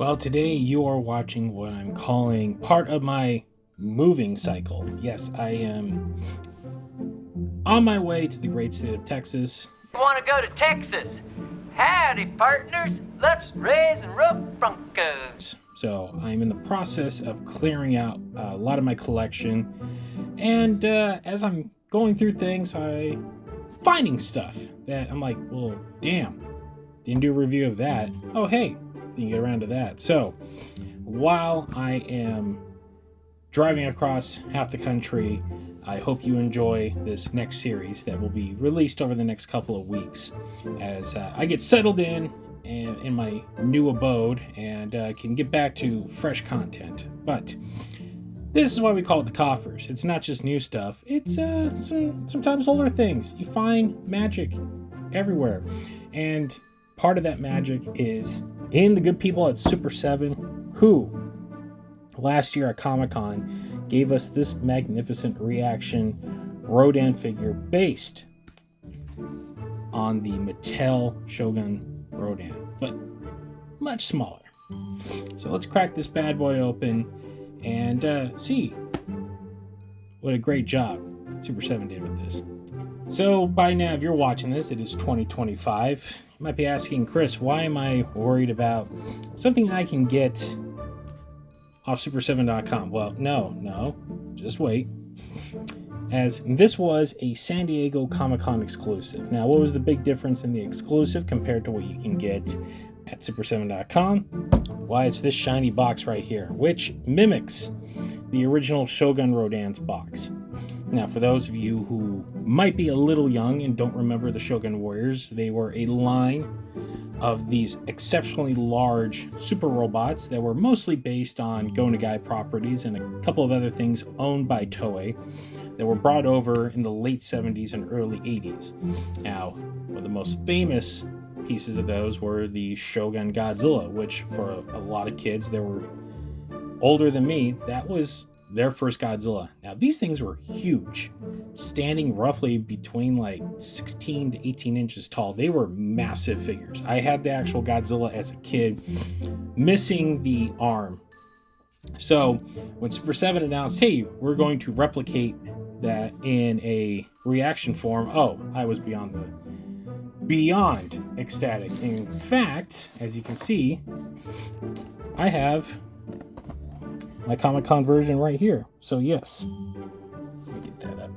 Well, today you are watching what I'm calling part of my moving cycle. Yes, I am on my way to the great state of Texas. You want to go to Texas? Howdy, partners. Let's raise and rub Broncos. So I'm in the process of clearing out a lot of my collection. And as I'm going through things, I'm finding stuff that I'm like, well, damn, didn't do a review of that. Oh, hey, didn't get around to that. So while I am driving across half the country, I hope you enjoy this next series that will be released over the next couple of weeks as I get settled in my new abode and can get back to fresh content. But this is why we call it the Koffers. It's not just new stuff. It's sometimes older things. You find magic everywhere. And part of that magic is in the good people at Super 7, who last year at Comic-Con gave us this magnificent ReAction Rodan figure based on the Mattel Shogun Rodan, but much smaller. So let's crack this bad boy open and see what a great job Super 7 did with this. So by now, if you're watching this, it is 2025. You might be asking, Chris, why am I worried about something I can get off super7.com? Well, no, just wait. As this was a San Diego Comic-Con exclusive. Now, what was the big difference in the exclusive compared to what you can get at super7.com? Why, it's this shiny box right here, which mimics the original Shogun Rodan's box. Now, for those of you who might be a little young and don't remember the Shogun Warriors, they were a line of these exceptionally large super robots that were mostly based on Go-Nagai properties and a couple of other things owned by Toho that were brought over in the late 70s and early 80s. Now, one of the most famous pieces of those were the Shogun Godzilla, which for a lot of kids that were older than me, that was their first Godzilla. Now, these things were huge, standing roughly between like 16 to 18 inches tall. They were massive figures. I had the actual Godzilla as a kid, missing the arm. So when Super 7 announced, hey, we're going to replicate that in a ReAction form, oh, I was beyond ecstatic. In fact, as you can see, I have my Comic-Con version right here. So yes, let me get that up.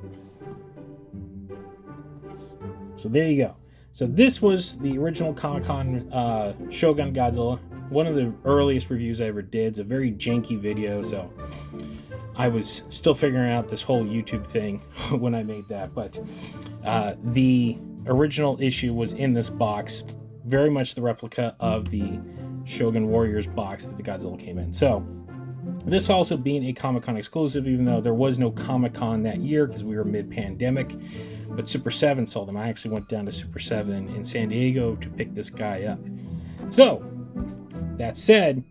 So there you go. So this was the original Comic-Con Shogun Godzilla. One of the earliest reviews I ever did. It's a very janky video, so I was still figuring out this whole YouTube thing when I made that. But the original issue was in this box, very much the replica of the Shogun Warriors box that the Godzilla came in. So this also being a Comic-Con exclusive, even though there was no Comic-Con that year because we were mid-pandemic, but Super 7 sold them. I actually went down to Super 7 in San Diego to pick this guy up. So, that said,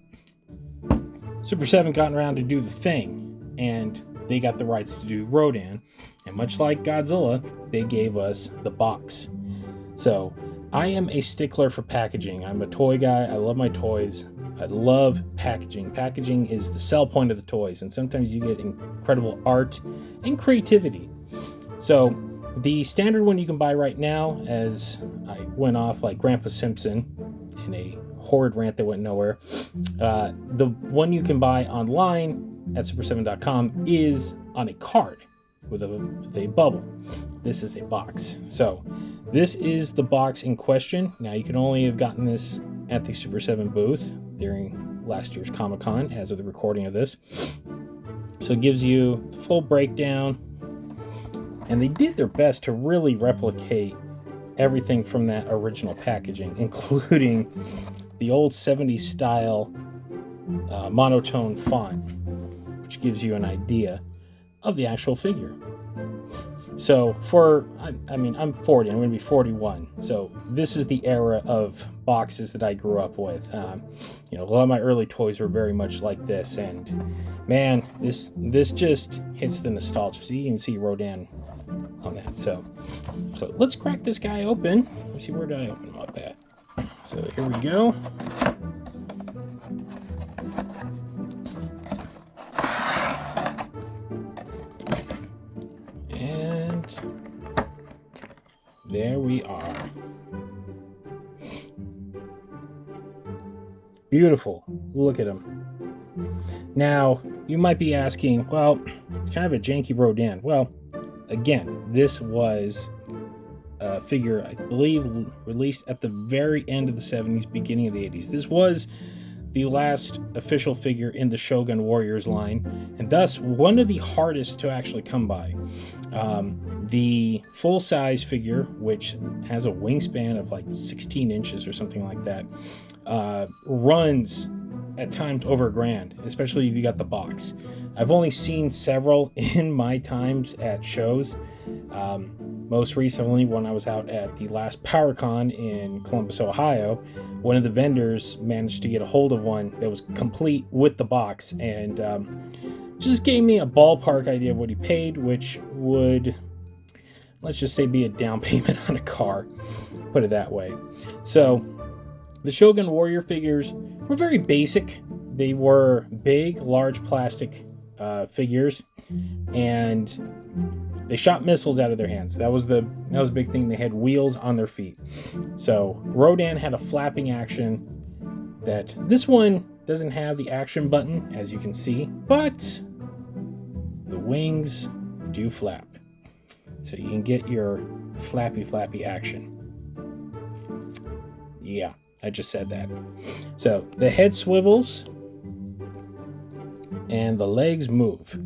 Super 7 got around to do the thing, and they got the rights to do Rodan, and much like Godzilla, they gave us the box. So, I am a stickler for packaging. I'm a toy guy. I love my toys. I love packaging. Packaging is the sell point of the toys, and sometimes you get incredible art and creativity. So the standard one you can buy right now, as I went off like Grandpa Simpson in a horrid rant that went nowhere, the one you can buy online at super7.com is on a card with a bubble. This is a box. So this is the box in question. Now you can only have gotten this at the Super 7 booth during last year's Comic-Con as of the recording of this. So it gives you the full breakdown, and they did their best to really replicate everything from that original packaging, including the old 70s style monotone font, which gives you an idea of the actual figure. So I'm 40, I'm going to be 41. So this is the era of boxes that I grew up with. A lot of my early toys were very much like this, and man, this just hits the nostalgia. So you can see Rodan on that. So let's crack this guy open. Let's see, where did I open him up at? So here we go. there we are. Beautiful. Look at him. Now, you might be asking, well, it's kind of a janky Rodan. Well, again, this was a figure, I believe, released at the very end of the 70s, beginning of the 80s. This was the last official figure in the Shogun Warriors line, and thus one of the hardest to actually come by. The full-size figure, which has a wingspan of like 16 inches or something like that, runs at times over $1,000, especially if you got the box. I've only seen several in my times at shows. Most recently, when I was out at the last PowerCon in Columbus, Ohio, one of the vendors managed to get a hold of one that was complete with the box, and just gave me a ballpark idea of what he paid, which would, let's just say, be a down payment on a car, put it that way. So the Shogun Warrior figures were very basic. They were big, large plastic figures, and they shot missiles out of their hands. That was a big thing. They had wheels on their feet. So Rodan had a flapping action that this one doesn't have the action button, as you can see, but the wings do flap. So you can get your flappy action. Yeah, I just said that. So the head swivels and the legs move.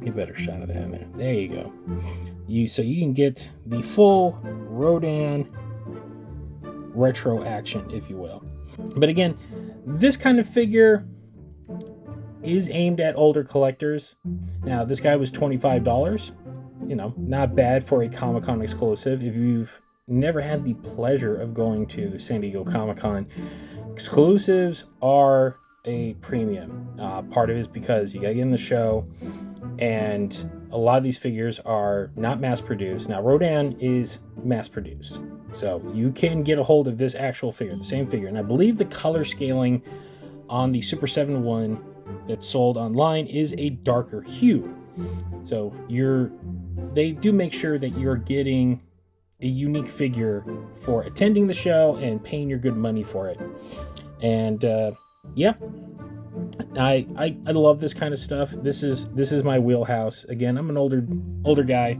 Get a better shot of that in there. There you go. So you can get the full Rodan retro action, if you will. But again, this kind of figure is aimed at older collectors. Now, this guy was $25. You know, not bad for a Comic-Con exclusive. If you've never had the pleasure of going to the San Diego Comic-Con, exclusives are a premium. Part of it is because you gotta get in the show, and a lot of these figures are not mass produced. Now, Rodan is mass produced, so you can get a hold of this actual figure, the same figure. And I believe the color scaling on the Super 7 one that's sold online is a darker hue. So they do make sure that you're getting a unique figure for attending the show and paying your good money for it. And yeah, I love this kind of stuff. This is my wheelhouse. Again, I'm an older guy,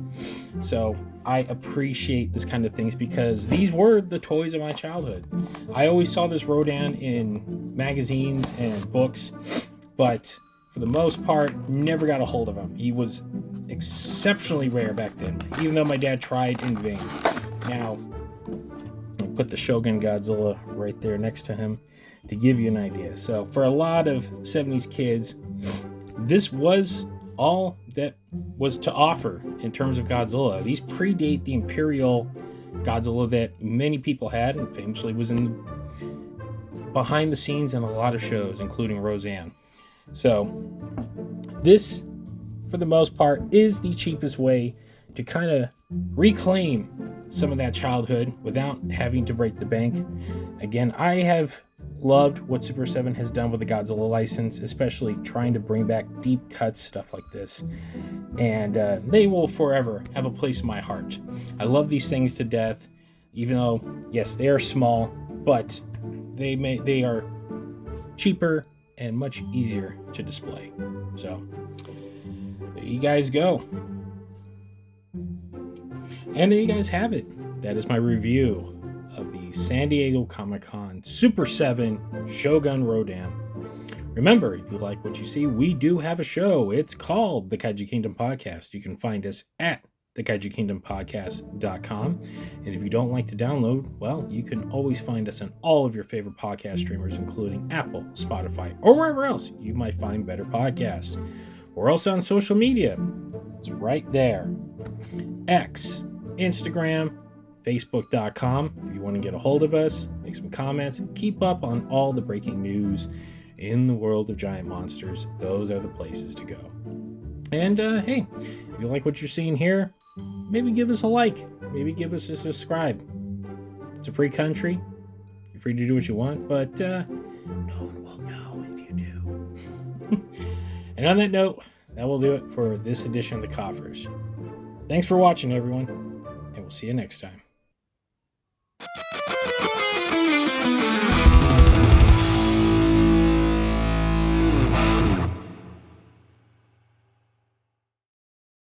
so I appreciate this kind of things because these were the toys of my childhood. I always saw this Rodan in magazines and books, but for the most part, never got a hold of him. He was exceptionally rare back then, even though my dad tried in vain. Now, I put the Shogun Godzilla right there next to him to give you an idea. So for a lot of 70s kids, this was all that was to offer in terms of Godzilla. These predate the Imperial Godzilla that many people had, and famously was in behind the scenes in a lot of shows, including Roseanne. So this, for the most part, is the cheapest way to kind of reclaim some of that childhood without having to break the bank. Again, I have loved what Super 7 has done with the Godzilla license, especially trying to bring back deep cuts, stuff like this. And they will forever have a place in my heart. I love these things to death, even though, yes, they are small, but they are cheaper and much easier to display. So there you guys go. And there you guys have it. That is my review of the San Diego Comic-Con Super 7 Shogun Rodan. Remember, if you like what you see, we do have a show. It's called the Kaiju Kingdom Podcast. You can find us at thekaijukingdompodcast.com. And if you don't like to download, well, you can always find us on all of your favorite podcast streamers, including Apple, Spotify, or wherever else you might find better podcasts. We're also on social media. It's right there. X, Instagram, Facebook.com. If you want to get a hold of us, make some comments, and keep up on all the breaking news in the world of giant monsters, those are the places to go. And hey, if you like what you're seeing here, maybe give us a like, maybe give us a subscribe. It's a free country. You're free to do what you want, but no one will know if you do. And on that note, that will do it for this edition of the Koffers. Thanks for watching, everyone, and we'll see you next time.